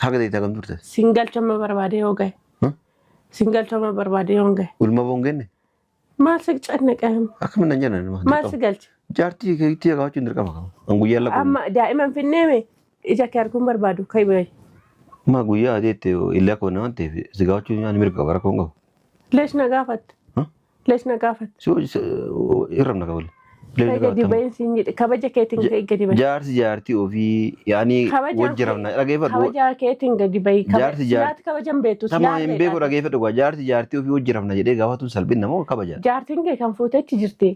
Haga deetaa kam turte? Single chama barbaade yoo gahe. Single chama barbaade yoo gahe. Ulma bongenne? Maal si cannaqam? Akkam nan jana nama. Maal si galche? Jaartii keetti yaa gaachuu dirqama qaba. An guyyaa lakkuu. Amma daa'iman finneeme ija kee arguun barbaadu kai baye. Ma guyyaa adeette illee akkoo nama ta'eef si gaachuu nyaanni mirga qaba rakkoo hin qabu. Lees na gaafatti. Lees na gaafatti. Irramna qabale. Gadi bayin siin jedhe kabaja keetiin ka'e gadi bayi. Jaartii ofii yaani wajjiramna dhageeffadhu. Kabaja keetiin gadi bayi. Jaartii kabajan beektu. Tamaa hin beeku dhageeffadhu gaa jaartii ofii wajjiramna jedhee gaafatuun salphina moo kabaja. Jaartiin kee kan fuutetti jirti.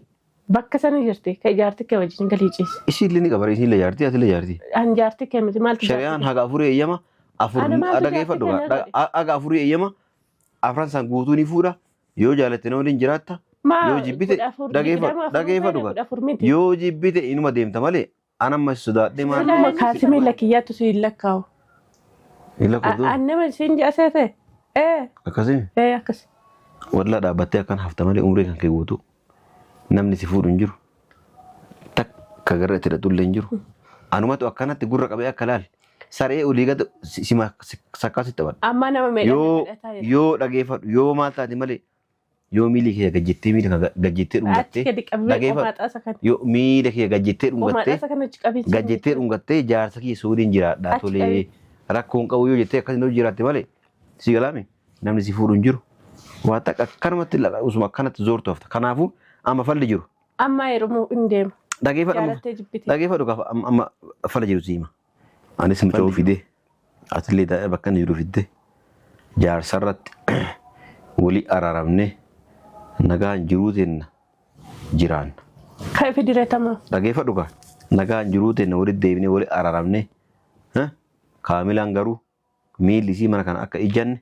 Bakka sana jirti kan jaartii kee wajjin galii ciisi. Isiin illee ni qabara isiin illee jaartii ati illee jaartii. An jaartii kee miti maaltu jaartii. Shari'aan haga afurii eeyyama dhageeffadhu gaa haga afurii eeyyama afran san guutuu ni fuudha yoo jaalatte na waliin jiraatta. Yoo jibbite dhageeffadhu gaa yoo jibbite inuma deemta malee anamma sodaadhee maal. Nama kaasimee lakkiyyaattu si hin lakkaa'u. Hin lakkaa'u. Annama siin jaasee ta'e. Akkasii. Akkasii. Wallaa dhaabbattee akkan hafta malee umrii kan kee guutuu. Namni si fuudhu hin jiru. Takka gara itti hidhatu illee hin jiru. Anumatu akkanatti gurra qabee akka laal. Saree olii gad sakkaasitti taphan. Amma nama meedhaa. Yoo dhageeffadhu yoo maal taate malee yoo miilli kee gajjettee miila gajjettee dhungattee yoo miila kee gajjettee dhungattee jaarsa kee suudiin jiraadhaa tolee rakkoon qabu yoo jettee akkasii jiraatte malee si galaame namni si fuudhu hin jiru. Waa takka akkanumatti usuma akkanatti zoortu hafta. Kanaafuu amma falli jiru. Amma yeroo hin deemu. Dhageeffadhu gaafa amma falla jiru siima. Anis mucaa fidee atillee taa'ee bakka inni jiru fidee jaarsarratti walii araaramnee nagaan jiruuteen jiraan. Kan fidireetama. Dhageeffadhu gaa nagaan jiruuteen walitti deebinee walii araaramnee kaamilaan garuu miilli isii mana kana akka ijanne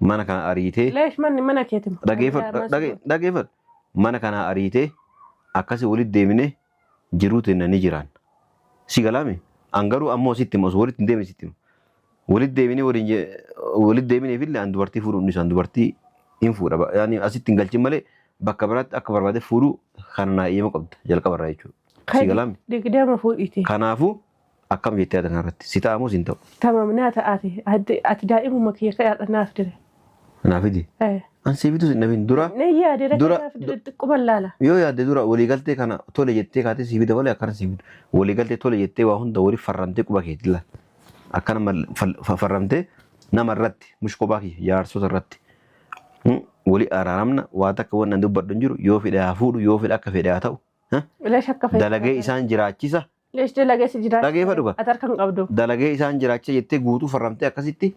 mana kana ariitee. Leesh mana keetima. Dhageeffadhu mana kana ariitee akkasii walitti deebinee jiruuteen ni jiraan. Si galaame angaruu ammoo sitti himu walitti hin deemne sitti himu. Walitti deebinee fillee an dubartii fuudhuun isaan dubartii hin fuudha. Yaani asitti hin galchin malee bakka biraatti akka barbaade fuudhuu kan naayyama qabda jalqaba irraa jechuudha. Si galaame. Digdama fuudhiti. Kanaafuu akkam jettee ati kanarratti si ta'amoo si hin ta'u. Tamamnaa ta'aati ati daa'imuma kiyya kadhaadha naaf dire. Naaf idi. An siifitu sin dhabiin dura. Ne yaade naaf dire xiqquma laala. Yoo yaadde dura waliigaltee kana tole jettee kaatee siifita malee akkana siifitu. Waliigaltee tole jettee waa hunda waliif farramtee quba keetti laala. Akkana farramtee nama irratti mushkobaa kiyya jaarsota irratti. Wali araaramna waa takka waan dubbadhu hin jiru yoo fedhe haa fuudhu yoo fedhe akka fedhe haa ta'u. Dalagee isaan jiraachisa. Leesh dalagee si jiraachisa. Dhageeffadhu gaa. Atar kan qabdu. Dalagee isaan jiraachisa jettee guutuu farramtee akkasitti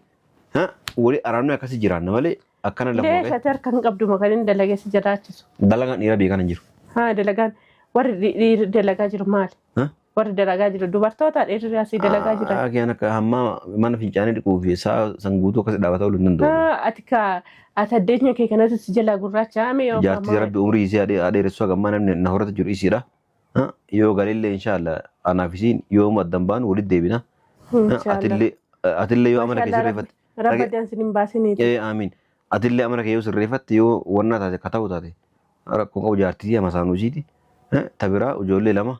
wali araaramne akkasii jiraanna malee akkana lafa. Leesh atar kan qabdu makanin dalagee si jiraachisu. Dalagaan dhiira beekan hin jiru. Dalagaan warri dalagaa jiru maali? Warri dalagaa jiru dubartoota dhiirri asii dalagaa jira. Akkaan akka hamma mana fincaanii dhiquu fi san guutuu akkasii dhaabataa ooluu hin danda'u. Ati addeenya kee kanatti si jalaa gurraacha hame yoo jaartii rabbi umrii isii adeeressuu hagammaa namni na horata jiru isiidha. Yoo galillee inshaallah anaaf isiin yoo maddan baanu walitti deebina. Atillee yoo amana kee sirreeffatte. Rabba dansin hin baasiniiti. Amiin. Atillee amana kee yoo sirreeffatte yoo wannaa taate akka ta'u taate rakkoon qabu jaartii ama saanuu isiiti. Tabiraa ijoollee lama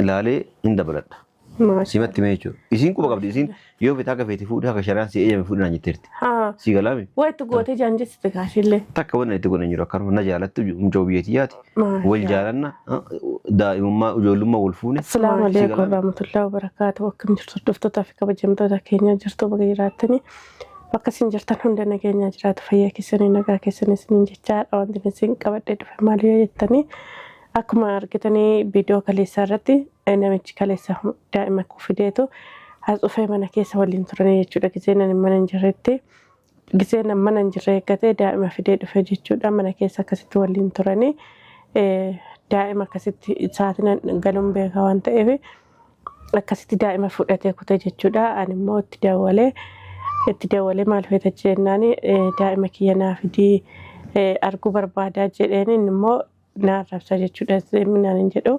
ilaalee hin dabaladha. Simatti mee jechuudha. Isiin quba qabdi isiin yoo fite akka feeti fuudhee akka shari'aan si eeyyame fuudhinaan jetteerti. Si galaami. Waa itti gootee jaanjessite kaashillee. Takka wanna itti godhan jiru akkanuma na jaalatti mucaa biyyattiyaati. Wal jaalanna daa'imummaa ijoollummaa wal fuune. Assalaamu alaikum warahmatullahi wabarakaatuh. Akkam jirtu hordoftoota fi kabajamtoota keenya jirtu bakka jiraattanii bakka isin jirtan hunda nageenya jiraatu fayyaa keessanii nagaa keessanii isin jechaadha wanti isin qabadhee dhufe maal yoo jettanii akkuma argitanii viidiyoo kaleessaa irratti namichi kaleessa daa'ima fideetu as dhufee mana keessa waliin turanii jechuudha. Giseen mana hin jirretti giseen mana hin jirre eeggatee daa'ima fidee dhufe jechuudha. Mana keessa akkasitti waliin turanii daa'ima akkasitti sa'aatiin galuun beekaa waan ta'eef akkasitti daa'ima fudhatee kute jechuudha. Ani immoo itti dawalee maal feeta jennaan daa'ima kiyya naa fidii arguu barbaadaa jedheen inni immoo naarrabsa jechuudha. Seeminaan hin jedhu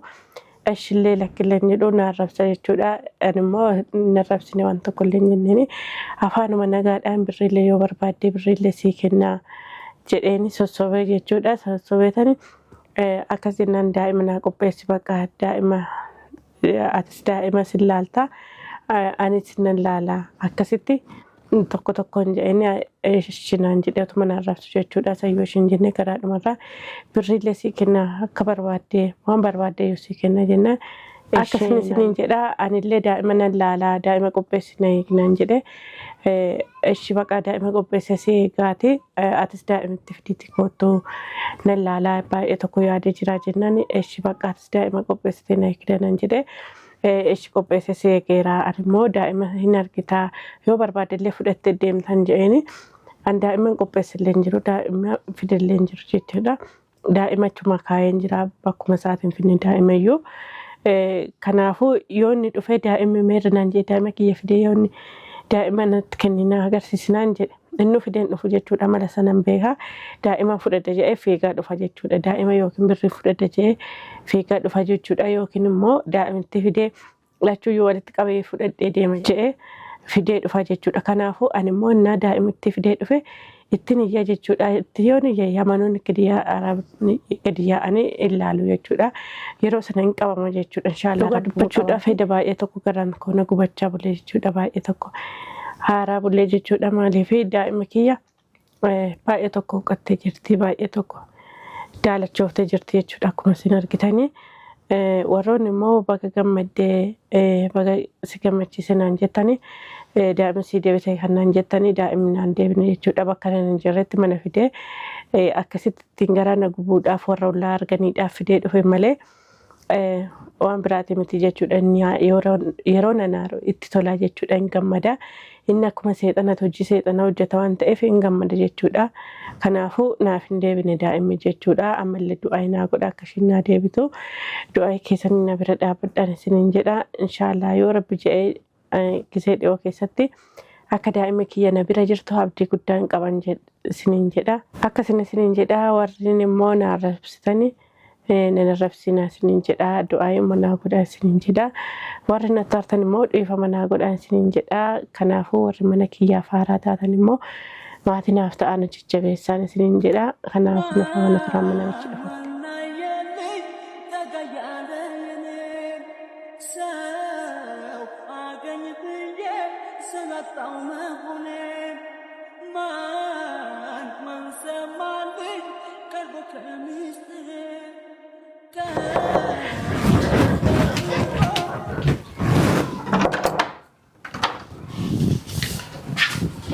ashillee lakkillee hin jedhu naarrabsa jechuudha. Ani immoo narrabsine waan tokko illee hin jenneen afaanuma nagaadhaan birriillee yoo barbaadde birriillee sii kennaa jedheeni sossobee jechuudha. Sossobeetani akkas jennaan daa'ima naa qopheessi bakka daa'ima atis daa'ima sin laaltaa anis nan laala akkasitti tokko tokkoon jedhanii shinaan jedheetu mana arraabsu jechuudha. Sayyoo shin jennee garaadhumarraa birriillee sii kenna akka barbaadde waan barbaadde yoo sii kenna jenna. Akkasuma isiniin jedha anillee daa'ima nan laalaa daa'ima qopheessina eegnaan jedhe ishi baqaa daa'ima qopheessa si eegaati atis daa'imitti fidiitti kootu nan laalaa baay'ee tokko yaadee jira jennaan ishi baqaa atis daa'ima qopheessite na eegdanan jedhe. Ishi qopheesse si eegeera animmoo daa'ima hin argitaa yoo barbaaddellee fudhattee deemtan jedheeni an daa'ima qopheessillee hin jiru daa'ima fidellee hin jiru jechuudha. Daa'ima achuma kaayeen jira bakkuma isaatiin finne daa'imayyuu. Kanaafuu yoo inni dhufee daa'imni meerra naan jedhe daa'ima kiyya fidee yoo inni daa'ima natti kennina agarsiisnaan jedhe inni fideen dhufu jechuudha mala sanan beekaa daa'ima fudhadha jedhee fiigaa dhufa jechuudha daa'ima yookiin birrii fudhadha jedhee fiigaa dhufa jechuudha yookiin immoo daa'imitti fidee lachuyyuu walitti qabee fudhadhee deema jedhee fidee dhufa jechuudha. Kanaafuu ani immoo innaa daa'imitti fidee dhufe ittiin iyya jechuudha itti yoo iyya yamanoonni gadi yaa'anii ilaalu jechuudha yeroo sana hin qabama jechuudha inshaallah dubbachuudha fedha baay'ee tokko garaan koona gubachaa bulee jechuudha baay'ee tokko haaraa bulee jechuudha maaliif daa'ima kiyya baay'ee tokko huqqattee jirti baay'ee tokko daalachooftee jirti jechuudha akkuma isin argitanii warroonni immoo baga gammaddee baga si gammachiise naan jettanii daa'imni sii deebitee kan naan jettanii daa'imni naan deebine jechuudha bakka nan jirretti mana fidee akkasitti ittiin garaa na gubuudhaaf warra ollaa arganiidhaaf fidee dhufe malee waan biraati miti jechuudha yeroo nanaaru itti tolaa jechuudha hin gammada inni akkuma seexanatu hojii seexana hojjeta waan ta'eef hin gammada jechuudha. Kanaafuu naaf hin deebine daa'imni jechuudha ammallee du'aa naa godha akka ishiin naa deebitu du'aa keessan na bira dhaabbadhaan isiniin jedha inshaallah yoo rabbi jedhee gisee dhiyoo keessatti akka daa'ima kiyya na bira jirtu abdii guddaan qaban isiniin jedha. Akkasuma isiniin jedha warreen immoo na arrabsitanii nan arrabsinaa isiniin jedha du'aa immoo naa godhaa isiniin jedha warri na taartan immoo dhiifama naa godhaa isiniin jedha. Kanaafuu warri mana kiyyaaf haaraa taatan immoo maatii naaf ta'an jajjabeessaan isiniin jedha. Kanaafuu nafa mana turan mana bichi dhufa.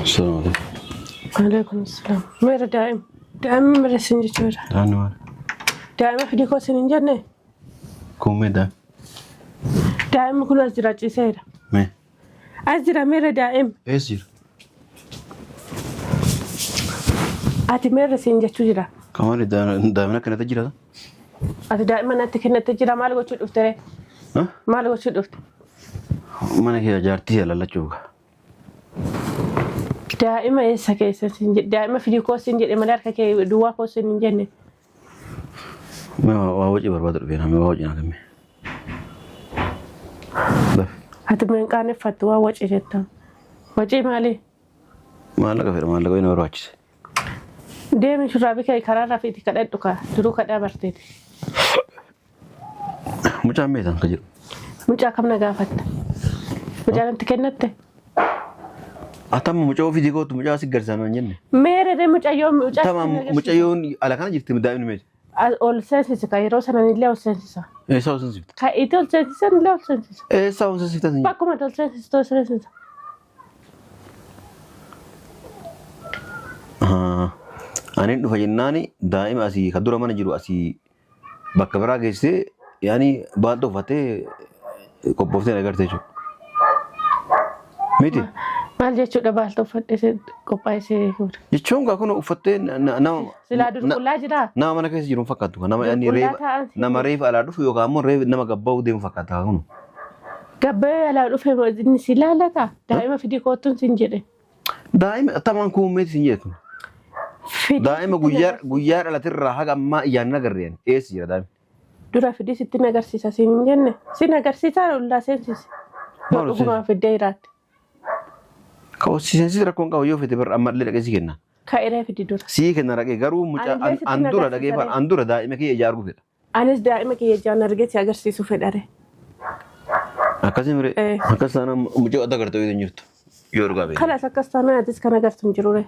السلام عليكم. وعليكم السلام. ميرا دائم مرة سنجي شورا. أنا دائما في ديكو سنين جنة. كومي دا. دائما كل أزرع جسيرة. مي. أزرع ميرا دائم. إيش؟ أتي ميرا سنجي شورا. كمان دائما كنا تجرا. أتي دائما أنت كنا تجرا مالك وشود أفتري. ها؟ مالك وشود أفت. mana kee jaartii jaalala cuuga. Daa'ima eessa keessa daa'ima fidii koosiin jedhe malee harka kee duwwaa koosiin hin jenne. Waa wajji barbaadu dhufee namni waa wajji naqame. Ati meen qaaneffattu waa wacii jettan. Wacii maali? Maallaqa fedha maallaqa inni barbaachise. Deemi shurraabii kee karaarraa fi itti kadhadhu kaa duruu kadhaa barteeti. Mucaan meetan ka jiru. Mucaa kam na gaafatta? Mucaa namti kennatte? Atamma mucaa ofii diigootu mucaa si gargaarsan waan jenne. Meere de mucayyoon mucaa. Tamam mucayyoon ala kana jirti daa'imni meeti. Ol seensisa ka yeroo sanan illee ol seensisa. Eessa ol seensifta? Ka itti ol seensisan illee ol seensisa. Eessa ol seensifta? Bakkuma ol seensisa ol seensisa. Ani dhufa jennaani daa'ima asii kan dura mana jiru asii bakka biraa geessee yaani baaldoo uffattee qophooftee agartee jechuudha. Miti. Maal jechuudha baaldoo uffattee qophaa'ee fuudha. Jechuun kun uffattee nama. Silaa durqullaa jiraa? Nama mana keessa jiru fakkaatu nama yaani reefa alaa dhufu yookaan immoo reefa nama gabbaa'u deemu fakkaata kun. Gabbee alaa dhufe inni si laallata daa'ima fidii koottuun sin jedhe. Daa'ima tamaan kuumeeti sin jedhu. Daa'ima guyyaa dhalatirraa haga ammaa iyyaan nagarreen eessa jira daa'imni? Dura fidii sitti nagarsiisa siin hin jenne si nagarsiisaa ollaa seensisi. Yoo dhugumaa fiddee jiraatti. Seensi rakkoon qabu yoo fedhe birra ammallee dhaqee si kenna. Ka'iree fidi dura. Sii kenna dhaqee garuu mucaa andura dhaqee andura daa'ima kee ijaaruu fedha. Anis daa'ima kee ijaan argee si agarsiisu fedhare. Akkasii mire akkas taanaan mucaa adda gartuu hin jirtu yoo dhugaa beeku. Kanas akkas taanaan atis kan agartu hin jirure.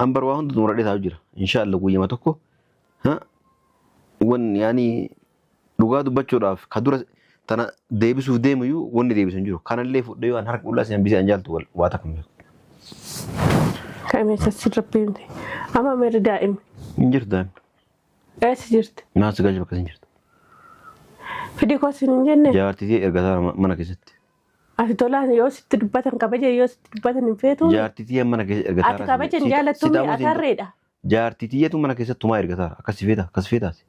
An bar waa hunda xumuradhee taa'u jira. Inshaallah guyyama tokko wan yaani dhugaa dubbachuudhaaf ka dura tana deebisuuf deemayyuu wanni deebisu hin jiru. Kanallee fudhee yoo an harka qullaa si hambisee an jaaltu waa takka hin beeku. Ka'imee sassi rabbii miti. Amma meerri daa'imni. Hin jirtu daa'imni. Eessi jirti? Naas gaajaba akkas hin jirtu. Fidii koosin hin jenne? Jaartitii ergataa mana keessatti. Ati tolaan yoo sitti dubbatan kabaja yoo sitti dubbatan hin feetu? Jaartitii mana keessatti ergataa. Ati kabaja hin jaalattu mi atarreedha? Jaartitiyyatu mana keessatti tumaa ergataa akkas feetaati.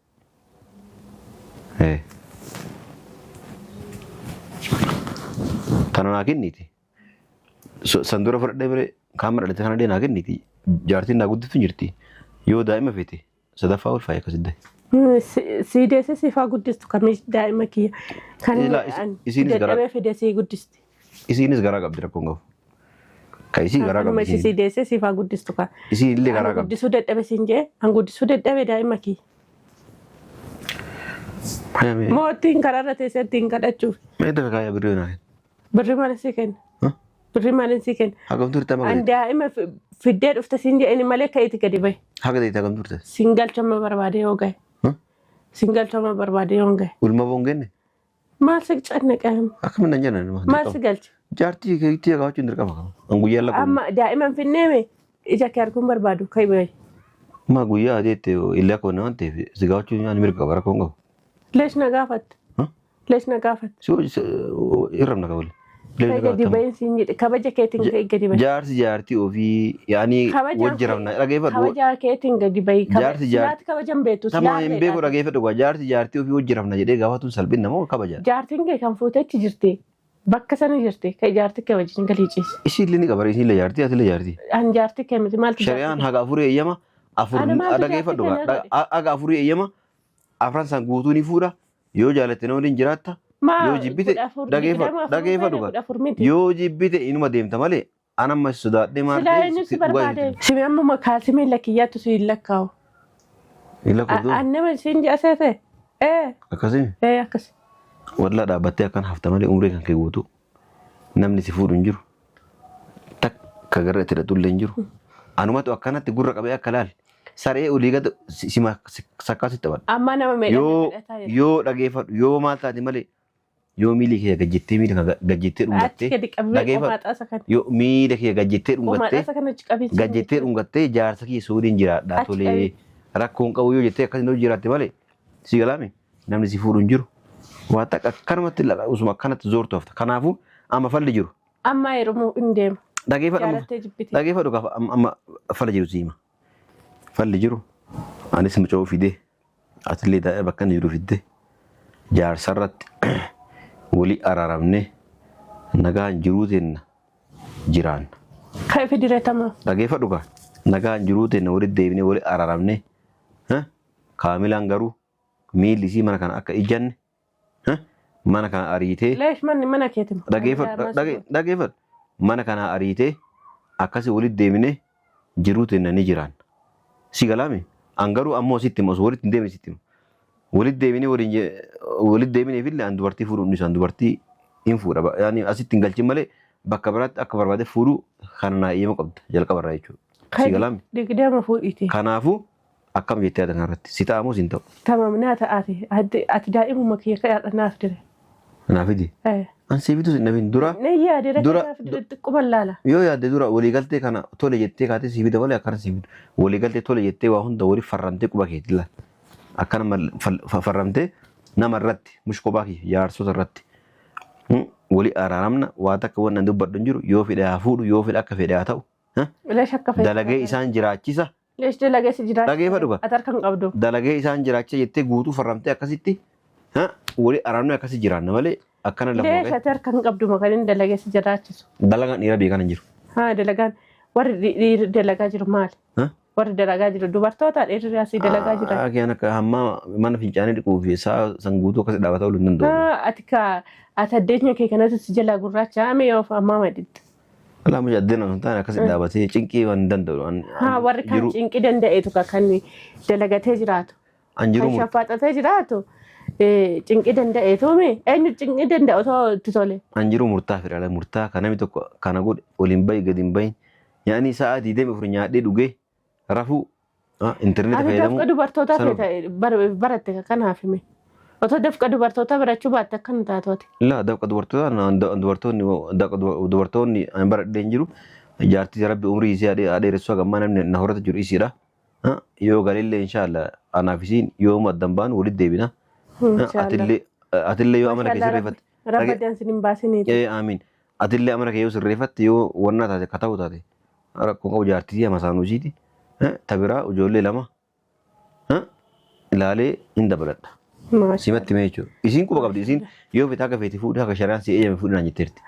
Tana naa kenniti. San dura fudhadhee bire kaamera dhalate kana naa kenniti. Jaartiin naa guddiftu jirti. Yoo daa'ima feete sadaffaa ol faaya akkas iddae. Siideessa siifaa guddistu kamiis daa'ima kiyya. Kan dadhabee fide sii guddisti. Isiinis garaa qabdi rakkoon qabu. Kan isii garaa qabdi. Kanuma siideessa siifaa guddistu kan. Isiin illee garaa qabdi. Guddisuu dadhabe siin jee an guddisuu dadhabe daa'ima kiyya. Mootiin karaarra teesseetti hin kadhachuuf. Meeshaa kaayaa birrii naa kenna. Birrii maal sii kenna? Birrii maal sii kenna? Hagam turte amma an daa'ima fiddee dhufte siin jee inni malee ka'eeti gadi bahe. haga ta'e hagam turte? Siin galchama barbaade yoo gahe. Siin galchama barbaade yoo gahe. Ulma boongenne? Maal si cannaqeem? Akkamiin nan jennan? Maal si galcha? Jaartii keetti agaachuun dirqama qaba. An guyyaa lakkuu. Amma daa'iman finneeme ija kee arguun barbaadu kai bahe. Ma guyyaa adeette illee akka waan ta'eef si gaachuun nyaanni mirga qaba rakkoon qabu. Lees na gaafatte. Lees na gaafatte. Irramna qabale. Gadi bahin siin jedhe kabaja keetiin ka'e gadi bahi. Jaartii ofii yaani wajjiramna dhageeffadhu. Kabaja keetiin gadi bahi. Silaati kabajan beektu. Tamaa hin beeku dhageeffadhu waa jaartii ofii wajjiramna jedhee gaafatuun salphina moo kabaja. Jaartiin kee kan fuutetti jirti. Bakka sana jirti kan jaartii kee wajjin galii ciisi. Isiin illee ni qabara isiin illee jaartii ati illee jaartii. An jaartii kee miti maaltu jaartii. Shari'aan haga afurii eeyyama dhageeffadhu haga afurii eeyyama afran san guutuu ni fuudha yoo jaalatte na waliin jiraatta. Yoo jibbite dhageeffadhu yoo jibbite inuma deemta malee anamma sodaadhee maal ta'e si barbaade simi amma kaalsimii lakkiyyaattu si hin lakkaa'u. Hin lakkaa'u. Annama siin jaasee ta'e. Akkasii. Akkasi. Wallaa dhaabbattee akkan hafta malee umrii kan kee guutuu namni si fuudhu hin jiru takka garra itti hidhatullee hin jiru anumatu akkanatti gurra qabee akka laal saree olii gad sakkaasitti qabadha. Amma nama meedha. Yoo dhageeffadhu yoo maal taate malee. Yoo miila kee gajjettee miila gajjettee dhungattee yoo miila kee gajjettee dhungattee jaarsa kee soodiin jiraadhaa tolee rakkoon qabu yoo jettee akkasiin hojii jiraatte malee si galaame namni si fuudhu hin jiru waa takka akkanumatti usuma akkanatti zoortu hafta kanaafuu amma falli jiru. Amma yeroo hin deemu. Dhageeffadhu gaafa amma falli jiru siima falli jiru anis mucaa fidee atillee taa'ee bakka inni jiru fiddee jaarsarratti. Wali araaramne nagaan jiruu teenna jiraan. Kan fidireetama. Dhageeffadhu kaa nagaan jiruu teenna walitti deebinee wali araaramne kaamilaan garuu miilli isii mana kana akka ijanne mana kana ariitee. Leesh manni mana keetima. Dhageeffadhu mana kana ariitee akkasii walitti deebinee jiruu teenna ni jiraan. Si galaame an garuu ammoo sitti hima osoo walitti hin deemne sitti hima. Walitti deebinee fillee an dubartii fuudhuun isaa dubartii hin fuudha. Yaani asitti hin galchin malee bakka biraatti akka barbaade fuudhuu kana naa eeyyama qabda jalqabarraa jechuudha. Si galaame. Digdama fuudhiiti. Kanaafuu akkam jettee yaada kanarratti si ta'a moo si hin ta'u? Tamam naa ta'aati. Ati daa'imuma kiyya kadhaadha naaf dire. Naaf idi? An seebitu sin nabin dura. Ne yaade naaf dire xiqquma laala. Yoo yaadde dura waliigaltee kana tole jettee kaatee siibida malee akkana siibidu. Waliigaltee tole jettee waa hunda waliif farramtee quba keetti laala. Akkana farramtee nama irratti mushkobaa kiyya jaarsota irratti wali araaramna waa takka waan nan dubbadhu hin jiru yoo fedhe haa fuudhu yoo fedhe akka fedhe haa ta'u. Dalagee isaan jiraachisa. Leesh dalagee si jiraachisa. Dhageeffadhu kaa. Atar kan qabdu. Dalagee isaan jiraachisa jettee guutuu farramtee akkasitti wali araaramne akkasii jiraanna malee akkana lafa. Leesh atar kan qabdu makanin dalagee si jiraachisu. Dalagaan dhiira beekan hin jiru. Dalagaan warri dalagaa jiru maali? Warri dalagaa jiru dubartoota dhiirri asii dalagaa jiran. Akeen akka hamma mana fincaanii dhiquu fi isaa san guutuu akkasii dhaabataa ooluu hin danda'u. Ati addeenya kee kanatti si jala gurraacha hame yoo ammaa madidda. Alaa mucaa addeenya osoo hin taane akkasii dhaabatee cinqii waan hin danda'u. Warri kan cinqii danda'eetu kan dalagatee jiraatu. Kan shaffaaxatee jiraatu cinqii danda'e toome eenyu cinqii danda'u otoo itti tole. An jiru murtaa fedha murtaa kan namni tokko kana godhe waliin bahi gadi hin bahin. Yaani sa'aatii deeme ofirra nyaadhee dhugee rafuu intarneeta Ati fayyadamu. dafqa dubartootaa baratte kanaaf hime. Otoo dafqa dubartootaa barachuu baatte akkam taatooti. La dafqa dubartoonni an baradhee hin jiru. Jaartii rabbi umrii isii adeeressu gammaa namni na horata jiru isiidha. Yoo galillee inshaalla anaaf isiin yoo maddan baanu walitti deebina. Atillee yoo amana kee sirreeffatte. Rabba dansin hin baasiniiti. Amiin. Atillee amana kee yoo sirreeffatte yoo wannaa taate akka ta'u taate rakkoon qabu jaartii ama saanuusiiti. Tabiraa ijoollee lama ilaalee hin dabaladha. Simatti mee jechuudha. Isiin quba qabdi isiin yoo feete akka feete fuudhee akka shari'aan si eeyyame fuudhee naan jetteerti.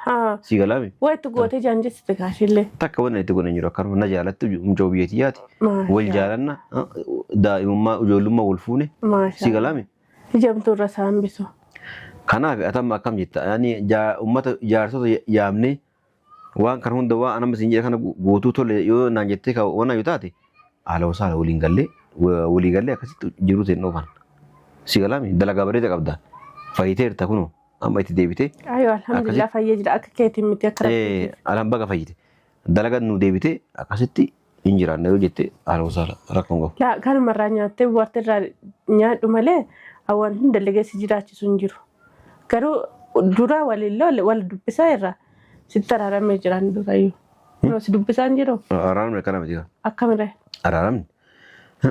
Si galaami. Wayitti gootee jaanjessite kaashillee. Takka wanna itti godhan jiru akkanuma na jaalatti mucoo biyyatiyyaati. Wal jaalanna daa'imummaa ijoollummaa wal fuune si galaami. Ijamtuu irra isaan bisu. Kanaaf atamma akkam jetta yaani uummata jaarsota yaamnee waan kana hunda waan anamma siin jedhe kana gootuu tole yoo naan jettee waan yoo taate haala wasaala waliin gallee akkasitti jiru ta'e dhoofan. Si galaami dalagaa bareeda qabda. Fayyiteerta kunoo amma itti deebitee. Ayyoo alhamdulillah fayyee jira akka keetiin miti akka rakkoo. Alaan baga fayyite. Dalagaa nu deebitee akkasitti hin jiraanne yoo jette haala wasaala rakkoon qabu. Laa kanumarraa nyaattee bu'aarte irraa nyaadhu malee hawaan hin dallegeessi jiraachisu hin jiru. Garuu dura wal dubbisaa irraa sitti araaramee jiran durayyuu. Si dubbisaa hin jiru. Araaramne kana miti. Akkamirree. Araaramne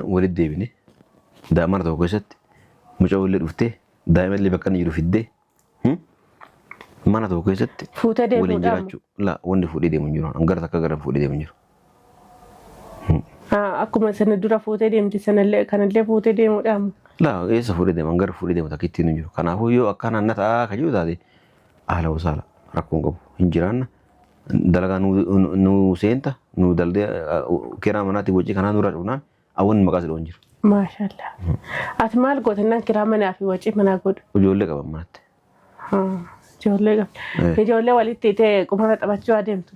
walitti deebine daa'imman tokko keessatti mucaa illee dhuftee daa'ima illee bakka inni jiru fiddee mana tokko keessatti fuutee deemuudhaan waliin jiraachuu la wanti fuudhee deemu hin jiru hangara takka gara fuudhee deemu hin jiru. Akkuma sana dura fuutee deemti sanallee kanallee fuutee deemuudhaan. La eessa fuudhee deemu hangara fuudhee deemu takka ittiin hin jiru. Kanaafuu yoo akkaan anna ta'aa kan jiru taate haala wasaala rakkoon qabu hin jiraanna. Dalagaa nu seenta nu daldee kiraa manaatti wajji kanaa nurraa cufnaan awwan maqaa sidhoon jiru. Maashaallah. Ati maal gootanaan kiraa manaa fi wajji manaa godhu? Ijoollee qaban manatti. Ijoollee qaban. Ijoollee walitti ta'e qumara taphachuu adeemtu.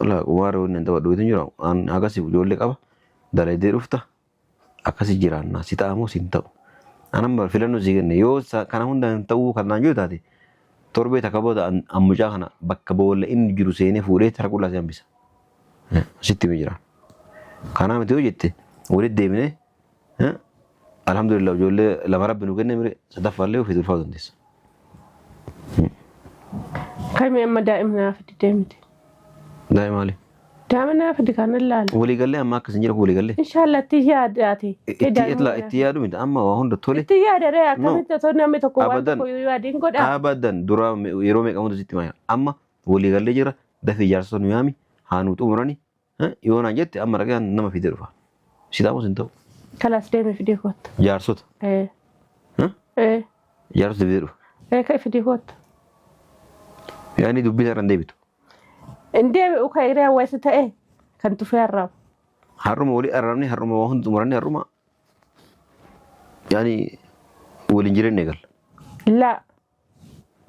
La qumara wanni taphadhu hin jiru. Akkasii ijoollee qaba. Dalaydee dhufta. Akkasii jiraanna si ta'amoo si hin ta'u. Anamma filannoo si kenne yoo kana hunda hin ta'uu kanaan yoo taate torbee takka booda ammucaa kana bakka boolla inni jiru seenee fuudhee tara qullaa si hambisa. Sitti mi jiraan. Kanaa miti yoo jette walitti deemnee alhamdulillah ijoollee lama rabbi nu kenne mire sadaffaallee ofii ulfaatu dandeessa. Kami amma daa'imna fidi deemte. Daa'ima maali? Daa'imna fidi kan ilaala. Walii gallee amma akkas hin jira walii gallee. Inshallah itti yaadaati. Itti yaadu miti amma waa hunda tole. Itti yaadare akkamitti otoo namni tokko waan tokko yaadiin godha. Abadan dura yeroo meeqa hunda sitti maaya. Amma walii gallee jira dafii jaarsota nu yaami haanuu xumurani yoo naan jette amma dhaqee nama fidee dhufa. Sidaamus hin ta'u. Kalas deemee fidee kootta. Jaarsota. Jaarsota fidee dhufa. Kan fidee kootta. Yaani dubbii irra hin deebitu. Indee uka iree hawwaasa ta'e kan tufee arraabu. Harruma walii arraabni harruma waa hundi xumuranni harruma yaani waliin jireenya eegalla. La.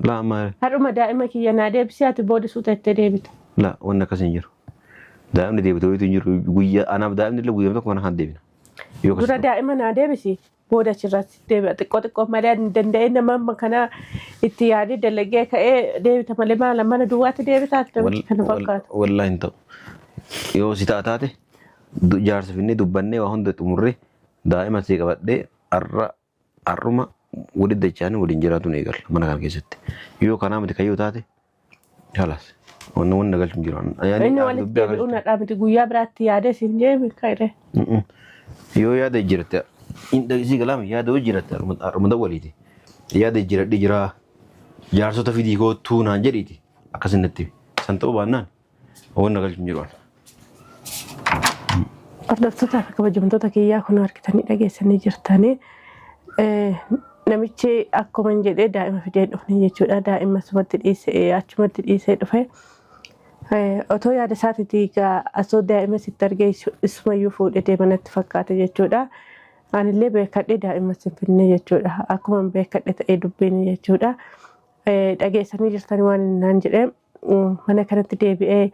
La amma. Harruma daa'ima kiyya naa deebisee ati booda suuta itti deebitu. La wanni akkas hin jiru. Daa'imni deebitu wayitu hin jiru guyyaa anaaf daa'imni illee guyyaa tokko mana kan deebina. Dura daa'ima naa deebisi booda achirratti deebi'a xiqqoo malee danda'ee nama kana itti yaadee dalagee ka'ee deebita malee maala mana duwwaatti deebitaa kana fakkaata. Wallaahi hin ta'u. Yoo si taate jaarsa finnee dubbannee waa hunda xumurree daa'ima see qabadhee harruma walitti dachaanii waliin jiraatu ni eegalla mana kana keessatti. Yoo kanaa miti kayyoo taate halas wanni nagalchu hin jiru. Inni walitti deebi'uu na dhaabati guyyaa biraatti yaadee siin jeemi kaa'ire. Yoo yaada jiraate si galaami yaada hojii jiraate harmada waliiti. Yaada jiradhee jira jaarsota fidii kootuu naan jedhiiti akkasitti san ta'uu baannaan wanni nagalchu hin jiru. Hordoftoota fi kabajamtoota kiyyaa kun harkitanii dhageessanii jirtanii namichi akkuma jedhee daa'ima fidee dhufne jechuudha. Daa'ima sumatti dhiisee achumatti dhiisee dhufe. Otoo yaada isaatiitii asoo daa'ima sitti argee isumayyuu fuudhee deemanatti fakkaate jechuudha. Anillee beekadhee daa'ima sin finne jechuudha. Akkuma beekadhee ta'ee dubbiin jechuudha. Dhageessanii jirtanii waan naan jedhee mana kanatti deebi'ee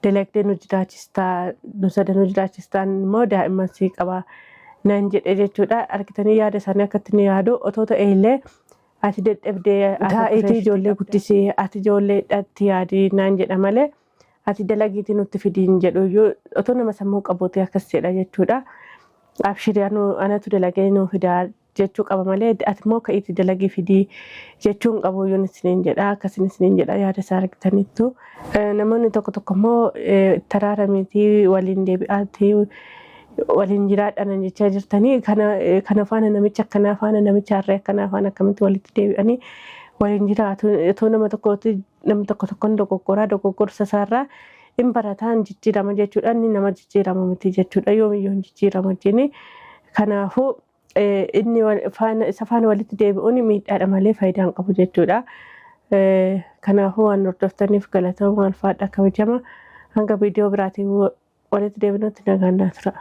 dalagdee nu jiraachistaa nu sada nu jiraachistaan immoo daa'imman sii qaba naan jedhee jechuudha. Argitanii yaada isaanii akkatti ni yaadu otoo ta'e illee ati dadhabdee taa'eetii ijoollee guddisee ati ijoollee dhatti yaadii naan jedha malee ati dalagiitii nutti fidiin jedhu yoo otoo nama sammuu qabuuti akkas jedha jechuudha. Abshirii anatu dalagee nuu fidaa jechuu qaba malee ati immoo ka'iitii dalagii fidii jechuun qabu yoon isiniin jedha akkasiin isiniin jedha yaada isaa argitaniittu. Namoonni tokko tokko immoo taraaramiitii waliin deebi'aatii waliin jiraadhaan jechaa jirtanii kana faana namicha akkanaa faana namicha harree akkanaa faana akkamitti walitti deebi'anii waliin jiraatu otoo namni tokko tokkoon dogoggorsa isaarraa hin barataan jijjiirama jechuudha inni nama jijjiirama miti jechuudha yoomiyyuu hin jijjiirama wajjin kanaafuu inni isa faana walitti deebi'uun miidhaadha malee faayidaa hin qabu jechuudha. Kanaafuu waan hordoftaniif galatooma ulfaadha kabajama hanga viidiyoo biraatiin walitti deebinutti nagaan tura.